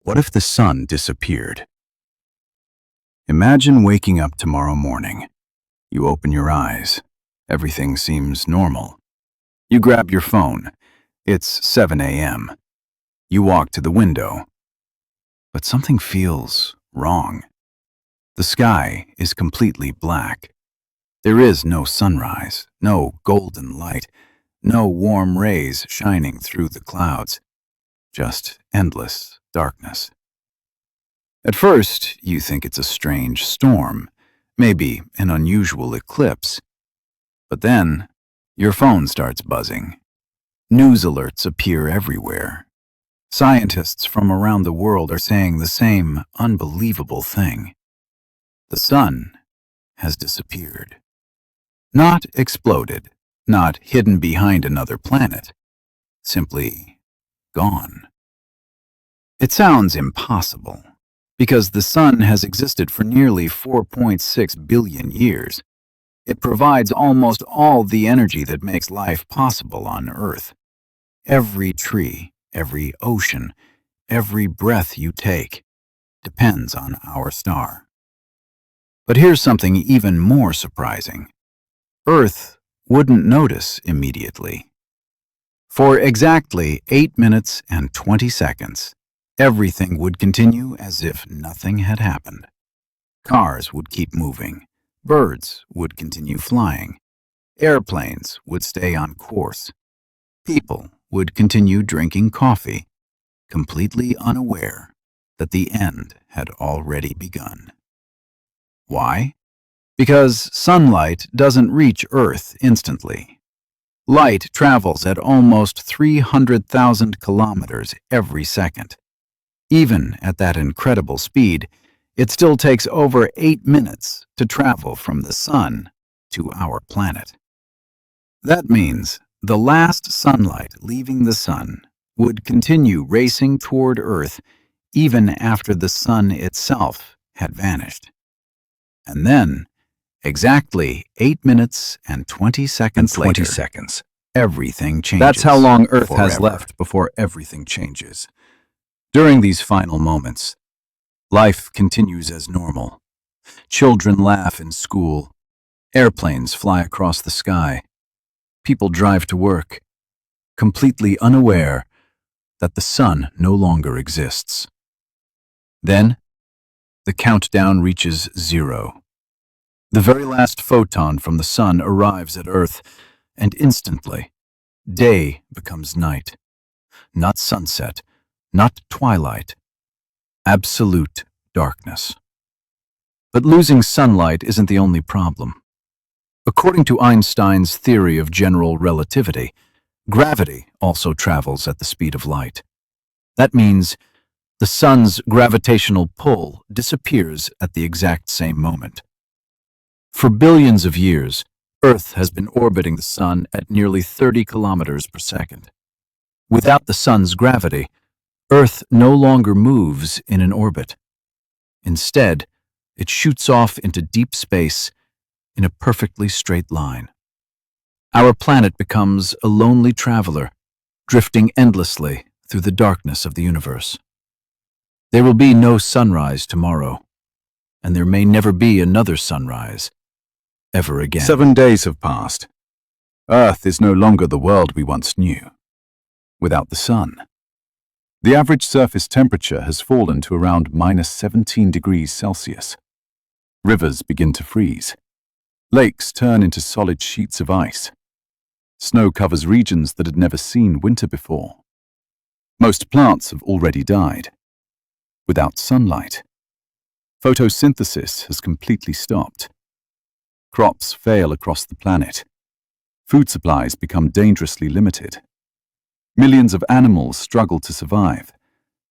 What if the sun disappeared? Imagine waking up tomorrow morning. You open your eyes. Everything seems normal. You grab your phone. It's 7 a.m. You walk to the window. But something feels wrong. The sky is completely black. There is no sunrise, no golden light, no warm rays shining through the clouds. Just endless darkness. At first, you think it's a strange storm, maybe an unusual eclipse. But then, your phone starts buzzing. News alerts appear everywhere. Scientists from around the world are saying the same unbelievable thing. The sun has disappeared. Not exploded, not hidden behind another planet. Simply gone. It sounds impossible, because the sun has existed for nearly 4.6 billion years. It provides almost all the energy that makes life possible on Earth. Every tree, every ocean, every breath you take depends on our star. But here's something even more surprising. Earth wouldn't notice immediately. For exactly 8 minutes and 20 seconds, everything would continue as if nothing had happened. Cars would keep moving. Birds would continue flying. Airplanes would stay on course. People would continue drinking coffee, completely unaware that the end had already begun. Why? Because sunlight doesn't reach Earth instantly. Light travels at almost 300,000 kilometers every second. Even at that incredible speed, it still takes over 8 minutes to travel from the sun to our planet. That means the last sunlight leaving the sun would continue racing toward Earth even after the sun itself had vanished. And then, exactly 8 minutes and 20 seconds later, everything changes. That's how long Earth has forever. left before everything changes. During these final moments, life continues as normal. Children laugh in school. Airplanes fly across the sky. People drive to work, completely unaware that the sun no longer exists. Then, the countdown reaches 0. The very last photon from the sun arrives at Earth, and instantly, day becomes night. Not sunset, not twilight. Absolute darkness. But losing sunlight isn't the only problem. According to Einstein's theory of general relativity, gravity also travels at the speed of light. That means the sun's gravitational pull disappears at the exact same moment. For billions of years, Earth has been orbiting the sun at nearly 30 kilometers per second. Without the sun's gravity, Earth no longer moves in an orbit. Instead, it shoots off into deep space in a perfectly straight line. Our planet becomes a lonely traveler, drifting endlessly through the darkness of the universe. There will be no sunrise tomorrow, and there may never be another sunrise ever again. 7 days have passed. Earth is no longer the world we once knew. Without the sun, the average surface temperature has fallen to around -17 degrees Celsius. Rivers begin to freeze. Lakes turn into solid sheets of ice. Snow covers regions that had never seen winter before. Most plants have already died. Without sunlight, photosynthesis has completely stopped. Crops fail across the planet. Food supplies become dangerously limited. Millions of animals struggle to survive.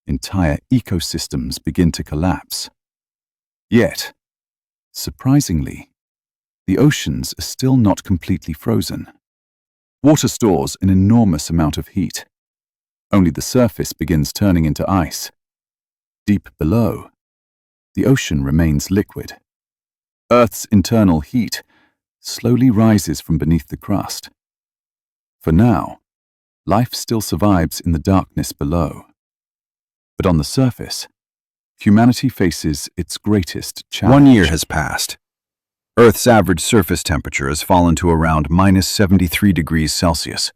Entire ecosystems begin to collapse. Yet, surprisingly, the oceans are still not completely frozen. Water stores an enormous amount of heat. Only the surface begins turning into ice. Deep below, the ocean remains liquid. Earth's internal heat slowly rises from beneath the crust. For now, life still survives in the darkness below. But on the surface, humanity faces its greatest challenge. 1 year has passed. Earth's average surface temperature has fallen to around minus 73 degrees Celsius.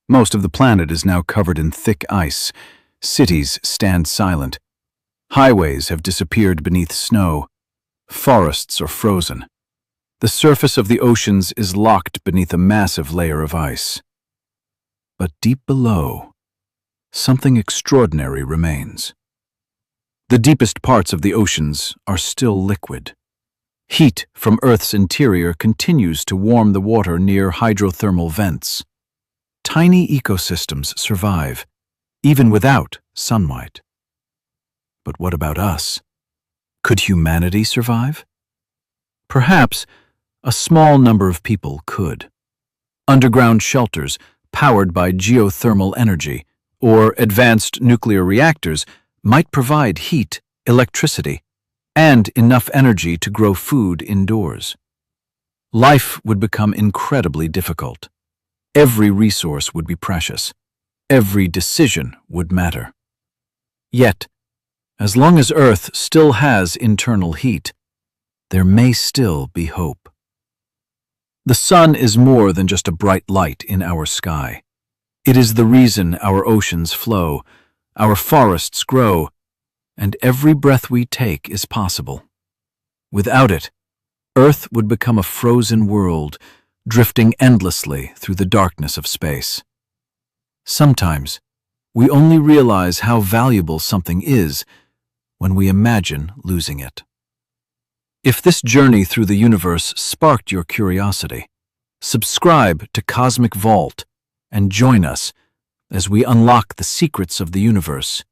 Most of the planet is now covered in thick ice. Cities stand silent. Highways have disappeared beneath snow. Forests are frozen. The surface of the oceans is locked beneath a massive layer of ice. But deep below, something extraordinary remains. The deepest parts of the oceans are still liquid. Heat from Earth's interior continues to warm the water near hydrothermal vents. Tiny ecosystems survive, even without sunlight. But what about us? Could humanity survive? Perhaps a small number of people could. Underground shelters powered by geothermal energy or advanced nuclear reactors might provide heat, electricity, and enough energy to grow food indoors. Life would become incredibly difficult. Every resource would be precious. Every decision would matter. Yet, as long as Earth still has internal heat, there may still be hope. The sun is more than just a bright light in our sky. It is the reason our oceans flow, our forests grow, and every breath we take is possible. Without it, Earth would become a frozen world, drifting endlessly through the darkness of space. Sometimes, we only realize how valuable something is when we imagine losing it. If this journey through the universe sparked your curiosity, subscribe to Cosmic Vault and join us as we unlock the secrets of the universe